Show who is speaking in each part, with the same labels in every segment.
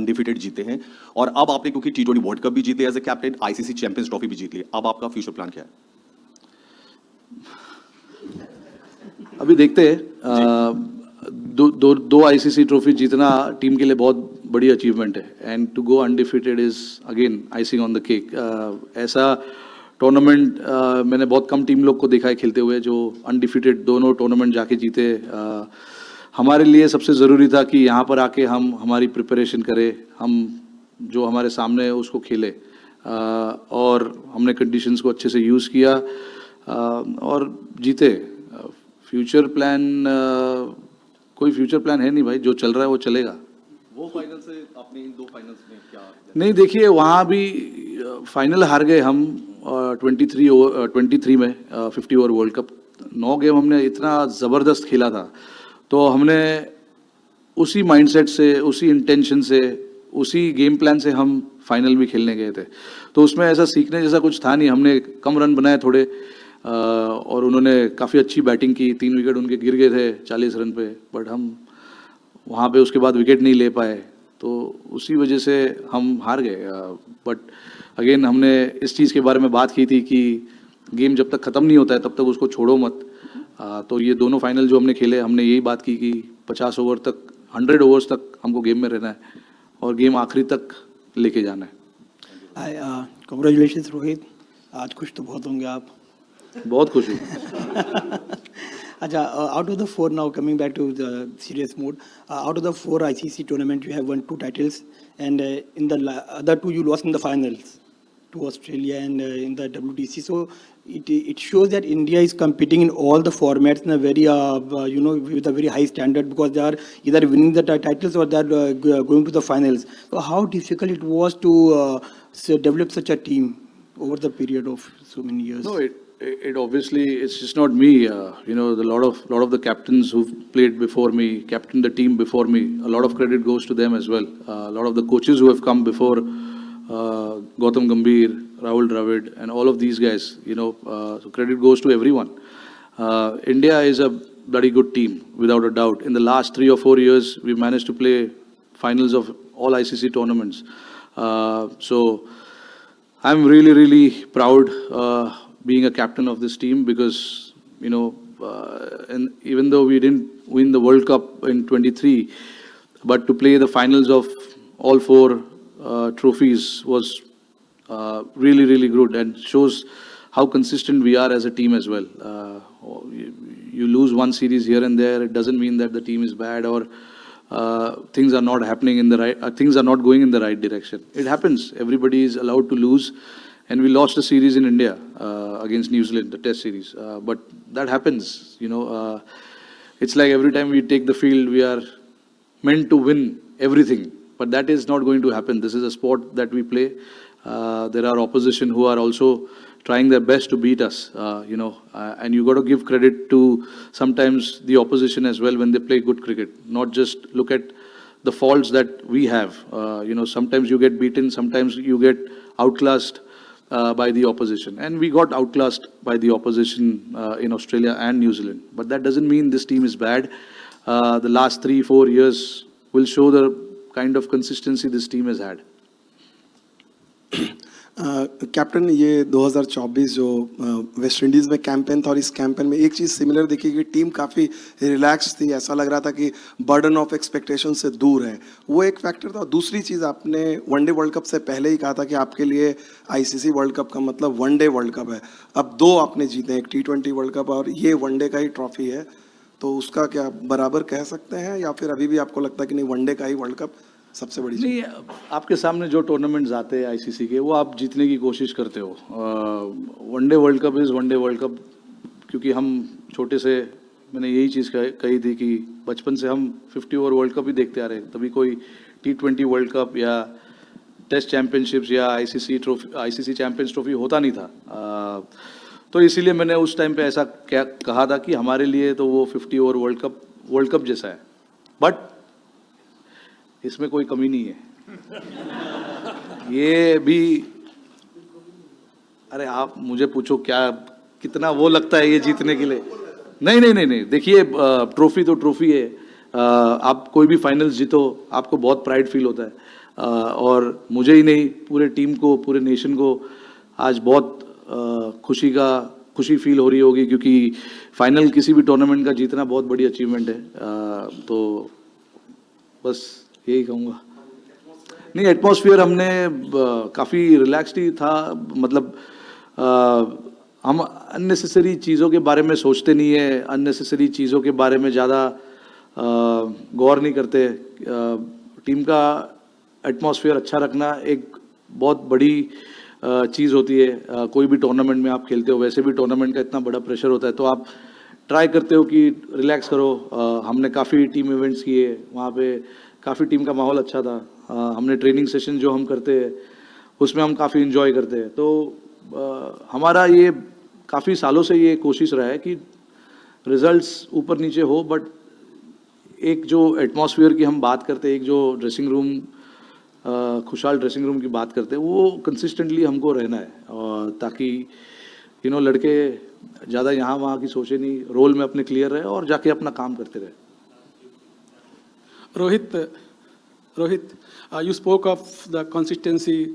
Speaker 1: Undefeated जीते हैं, और अब आपने क्योंकि T20 वर्ल्ड कप भी जीते as a captain, ICC champions trophy भी जीत ली, अब आपका फ्यूचर प्लान क्या है?
Speaker 2: अभी देखते हैं। दो आईसीसी ट्रॉफी जीतना टीम के लिए बहुत बड़ी अचीवमेंट है, and to go undefeated is again icing on the cake. ऐसा टूर्नामेंट मैंने बहुत कम टीम लोग को देखा है खेलते हुए जो अनडिफिटेड दोनों टूर्नामेंट जाके जीते। हमारे लिए सबसे ज़रूरी था कि यहाँ पर आके हम हमारी प्रिपरेशन करें, हम जो हमारे सामने है उसको खेले, और हमने कंडीशंस को अच्छे से यूज़ किया और जीते। फ्यूचर प्लान कोई फ्यूचर प्लान है नहीं भाई, जो चल रहा है वो चलेगा।
Speaker 1: वो फाइनल से आपने इन 2 फाइनल्स में क्या?
Speaker 2: नहीं, देखिए वहाँ भी फाइनल हार गए हम 23 में 50 ओवर वर्ल्ड कप। 9 गेम हमने इतना ज़बरदस्त खेला था, तो हमने उसी माइंडसेट से, उसी इंटेंशन से, उसी गेम प्लान से हम फाइनल भी खेलने गए थे। तो उसमें ऐसा सीखने जैसा कुछ था नहीं। हमने कम रन बनाए थोड़े, और उन्होंने काफ़ी अच्छी बैटिंग की। 3 विकेट उनके गिर गए थे 40 रन पे, बट हम वहाँ पे उसके बाद विकेट नहीं ले पाए, तो उसी वजह से हम हार गए। बट अगेन हमने इस चीज़ के बारे में बात की थी कि गेम जब तक ख़त्म नहीं होता है तब तक उसको छोड़ो मत। तो ये दोनों फाइनल जो हमने खेले, हमने यही बात की कि 50 ओवर तक, 100 ओवर्स तक हमको गेम में रहना है और गेम आखिरी तक लेके जाना है।
Speaker 3: कांग्रेचुलेशंस रोहित, आज खुश तो बहुत होंगे आप।
Speaker 2: बहुत खुश हूँ।
Speaker 3: अच्छा, out of the 4 now, coming back to the serious mode, out of the 4 ICC tournament, you have won 2 titles, and in the other 2 you lost in the finals to Australia and in the WTC. So it shows that India is competing in all the formats in a very with a very high standard, because they are either winning the titles or they are going to the finals. So how difficult it was to develop such a team over the period of so many years?
Speaker 2: No, it obviously, it's just not me. The lot of the captains who've played before me, captained the team before me, a lot of credit goes to them as well. A lot of the coaches who have come before, Gautam Gambhir, Rahul Dravid, and all of these guys, so credit goes to everyone. India is a bloody good team, without a doubt. In the last 3 or 4 years, we managed to play finals of all ICC tournaments. So I'm really, really proud being a captain of this team, because and even though we didn't win the World Cup in 23, but to play the finals of all 4 trophies was really, really good, and shows how consistent we are as a team as well. You lose one series here and there, it doesn't mean that the team is bad or things are not happening in the right, things are not going in the right direction. It happens. Everybody is allowed to lose. And we lost a series in India against New Zealand, the Test series. But that happens, It's like every time we take the field, we are meant to win everything. But that is not going to happen. This is a sport that we play. There are opposition who are also trying their best to beat us, and you got to give credit to sometimes the opposition as well when they play good cricket. Not just look at the faults that we have. Sometimes you get beaten, sometimes you get outclassed by the opposition, and we got outclassed by the opposition in Australia and New Zealand. But that doesn't mean this team is bad. The last 3-4 years will show the kind of consistency this team has had.
Speaker 4: Captain, ये 2024 जो West Indies में campaign था, और इस campaign में एक चीज़ similar देखी कि टीम काफ़ी रिलैक्स थी, ऐसा लग रहा था कि बर्डन ऑफ एक्सपेक्टेशन से दूर है, वो एक फैक्टर था। दूसरी चीज़, आपने वनडे वर्ल्ड कप से पहले ही कहा था कि आपके लिए आईसीसी वर्ल्ड कप का मतलब वनडे वर्ल्ड कप है। अब 2 आपने जीते, एक T20 वर्ल्ड कप और ये वनडे का ही ट्रॉफी है, तो उसका क्या बराबर कह सकते हैं, या फिर अभी भी आपको लगता है कि नहीं, वनडे का ही वर्ल्ड कप सबसे बड़ी?
Speaker 2: नहीं, आपके सामने जो टूर्नामेंट्स आते हैं आईसीसी के, वो आप जीतने की कोशिश करते हो। One day world cup is one day world cup, क्योंकि हम छोटे से, मैंने यही चीज़ कही थी कि बचपन से हम 50 ओवर वर्ल्ड कप ही देखते आ रहे हैं। तभी कोई T20 वर्ल्ड कप या टेस्ट चैम्पियनशिप्स या आईसीसी चैम्पियंस ट्रॉफी होता नहीं था। तो इसीलिए मैंने उस टाइम पे ऐसा कहा था कि हमारे लिए तो वो 50 ओवर वर्ल्ड कप जैसा है, बट इसमें कोई कमी नहीं है। ये भी, अरे आप मुझे पूछो क्या कितना वो लगता है ये जीतने के लिए। नहीं, देखिए, ट्रॉफी तो ट्रॉफी है। आप कोई भी फाइनल्स जीतो, आपको बहुत प्राइड फील होता है। और मुझे ही नहीं, पूरे टीम को, पूरे नेशन को आज बहुत खुशी फील हो रही होगी, क्योंकि फाइनल किसी भी टूर्नामेंट का जीतना बहुत बड़ी अचीवमेंट है। तो बस यही कहूँगा। नहीं, एटमॉस्फेयर हमने काफ़ी रिलैक्स्ड ही था, मतलब हम अननेसेसरी चीज़ों के बारे में सोचते नहीं है, अननेसेसरी चीज़ों के बारे में ज़्यादा गौर नहीं करते। टीम का एटमॉस्फेयर अच्छा रखना एक बहुत बड़ी चीज़ होती है। कोई भी टूर्नामेंट में आप खेलते हो, वैसे भी टूर्नामेंट का इतना बड़ा प्रेशर होता है, तो आप ट्राई करते हो कि रिलैक्स करो। हमने काफ़ी टीम इवेंट्स किए, वहाँ पे काफ़ी टीम का माहौल अच्छा था। हमने ट्रेनिंग सेशन जो हम करते हैं उसमें हम काफ़ी इन्जॉय करते हैं। तो हमारा ये काफ़ी सालों से ये कोशिश रहा है कि रिजल्ट्स ऊपर नीचे हो, बट एक जो एटमॉस्फेयर की हम बात करते हैं, एक जो ड्रेसिंग रूम, खुशहाल ड्रेसिंग रूम की बात करते हैं, वो कंसिस्टेंटली हमको रहना है, और ताकि लड़के ज़्यादा यहाँ वहाँ की सोचे नहीं, रोल में अपने क्लियर रहे और जाके अपना काम करते रहे।
Speaker 5: Rohit, you spoke of the consistency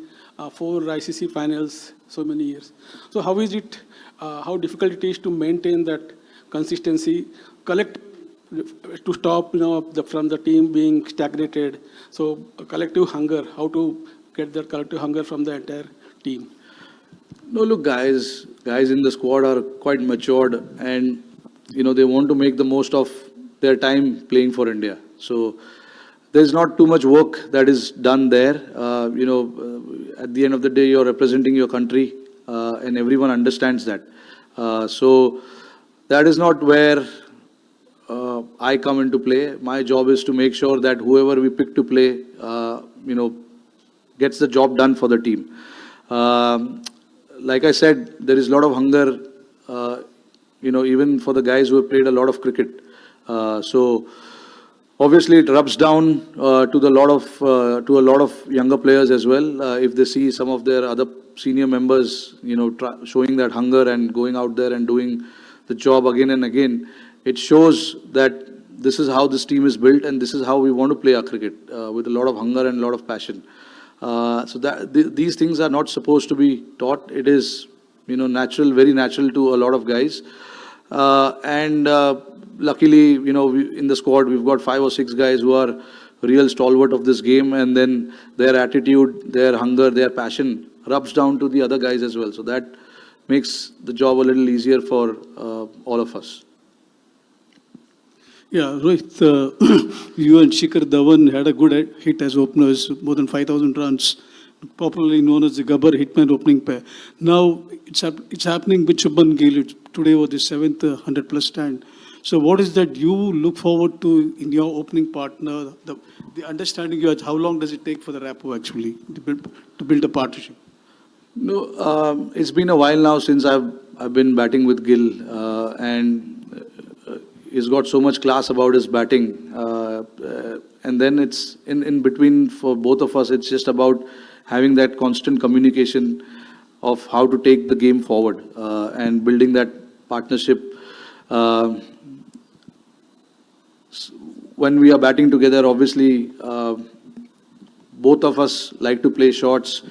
Speaker 5: for ICC finals so many years. So how is it, how difficult it is to maintain that consistency, collect to stop, from the team being stagnated. So collective hunger, how to get that collective hunger from the entire team?
Speaker 2: No, look, guys in the squad are quite matured, and they want to make the most of their time playing for India. So there's not too much work that is done there. At the end of the day, you're representing your country, and everyone understands that. So that is not where I come into play. My job is to make sure that whoever we pick to play, gets the job done for the team. Like I said, there is a lot of hunger, even for the guys who have played a lot of cricket. So obviously it rubs down to a lot of younger players as well. If they see some of their other senior members, showing that hunger and going out there and doing the job again and again, it shows that this is how this team is built, and this is how we want to play our cricket, with a lot of hunger and a lot of passion. So that these things are not supposed to be taught. It is, natural, very natural to a lot of guys. Luckily, in the squad, we've got 5 or 6 guys who are real stalwart of this game, and then their attitude, their hunger, their passion rubs down to the other guys as well. So that makes the job a little easier for all of us.
Speaker 6: Yeah, Rohit, you and Shikhar Dhawan had a good hit as openers, more than 5,000 runs, popularly known as the Gabbar Hitman opening pair. Now it's happening with Shubman Gill. Today was the 7th 100-plus stand. So what is that you look forward to in your opening partner? The understanding you have, how long does it take for the rapport actually to build a partnership?
Speaker 2: No, it's been a while now since I've been batting with Gill, and he's got so much class about his batting, and then it's in between for both of us. It's just about having that constant communication of how to take the game forward, and building that partnership. When we are batting together, obviously, both of us like to play shots.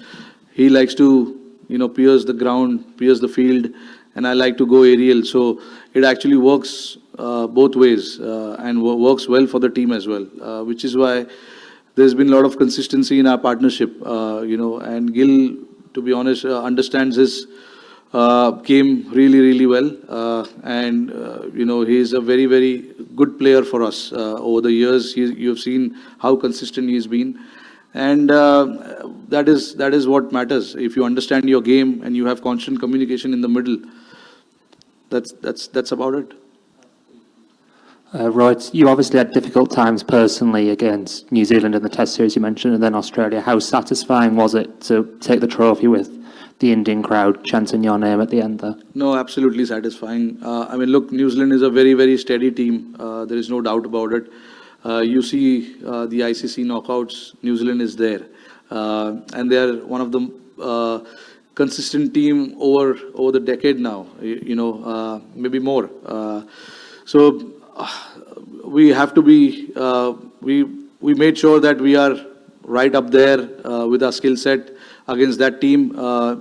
Speaker 2: He likes to, pierce the ground, pierce the field, and I like to go aerial. So it actually works both ways, and works well for the team as well, which is why there's been a lot of consistency in our partnership, and Gill, to be honest, understands his game really, really well, and he's a very, very good player for us. Over the years, you've seen how consistent he's been, and that is what matters. If you understand your game and you have constant communication in the middle, that's about it.
Speaker 7: Rohit, you obviously had difficult times personally against New Zealand in the Test series you mentioned, and then Australia. How satisfying was it to take the trophy with the Indian crowd chanting your name at the end there?
Speaker 2: No, absolutely satisfying. Look, New Zealand is a very, very steady team. There is no doubt about it. You see the ICC knockouts, New Zealand is there. And they are one of the consistent team over the decade now, maybe more. So we have to be, we made sure that we are right up there with our skill set against that team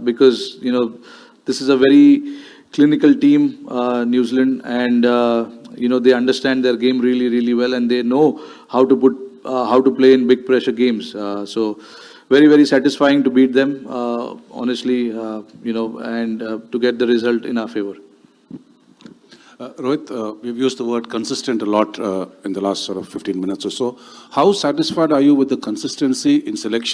Speaker 2: because, you know, this is a very clinical team, New Zealand, and, you know, they understand their game really, really well, and they know how to play in big pressure games. So very, very satisfying to beat them, honestly, you know, and to get the result in our favor.
Speaker 8: Rohit, we've used the word consistent a lot in the last sort of 15 minutes or so. How satisfied are you with the consistency in selection?